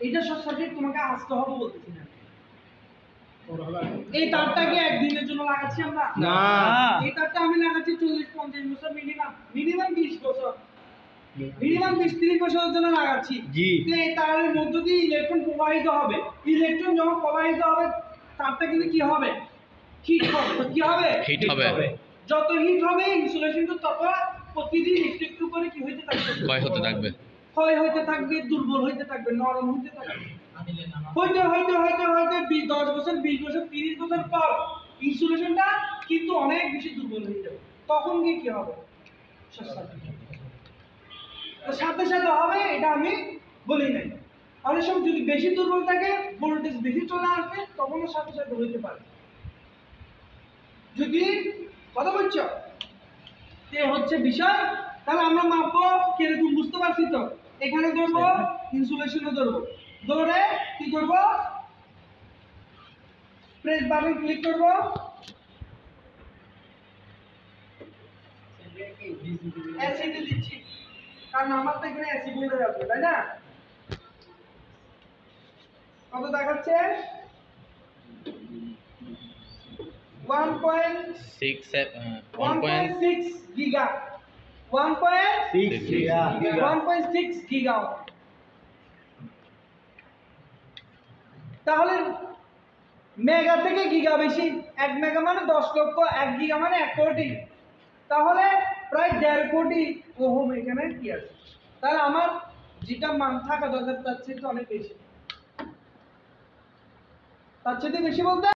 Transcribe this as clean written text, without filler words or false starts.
এইটা short circuit তোমাকে আসতে হবে বলতেছি না। এই তারটাকে একদিনের জন্য লাগাচ্ছি আমরা না, এই তারটা আমি লাগাচ্ছি 40-50 বছর মিনিমাম 20 বছর মিনিমাম 20-30 বছরের জন্য লাগাচ্ছি। জি। তো এই তারের মধ্য দিয়ে ইলেকট্রন প্রবাহিত হবে। ইলেকট্রন যখন প্রবাহিত হবে তারটা কিন্তু কি হবে? হিট হবে। কি হবে? হিট হবে। যত হিট হবে ইনসুলেশনটা তত প্রতিদিন একটু একটু করে কি হইতে থাকবে? ক্ষয় হতে থাকবে। ক্ষয় হইতে থাকবে, দুর্বল হইতে থাকবে, নরম হইতে থাকবে। হইতে হইতে হইতে হইতে 10 বছর, 20 বছর, 30 বছর পর ইনসুলেশনটা কিন্তু অনেক বেশি দুর্বল হয়ে যাবে। তখন গিয়ে কি হবে? Short circuit. তো সাথে সাথে হবে এটা আমি বলি নাই। অনেক সময় যদি বেশি দুর্বল থাকে, ভোল্টেজ বেশি চলে আসবে, তখনও সাথে সাথে হইতে পারে। যদি কথা বলছো তে হচ্ছে বিষয়, তাহলে আমরা মাপবো কিরকম বুঝতে পারছি তো? এখানে ধরবো, ইনসুলেশনে ধরবো, ধরে কি করবো? প্রেস বাটন ক্লিক করবো, এসিতে দিচ্ছি, কারণ আমার তো এখানে এসি বোর্ডে যাচ্ছে, তাই না? কত দেখাচ্ছে? 1.6 গিগা, 1.6 গিগা। তাহলে মেগা থেকে গিগা বেশি। 1 মেগা মানে 10 লক্ষ, 1 গিগা মানে 1 কোটি। তাহলে প্রায় 1.5 কোটি ওহম এখানে কি আছে? তাহলে আমার যেটা মান থাকা দরকার তার চেয়ে অনেক বেশি। তার চেয়ে বেশি বলতে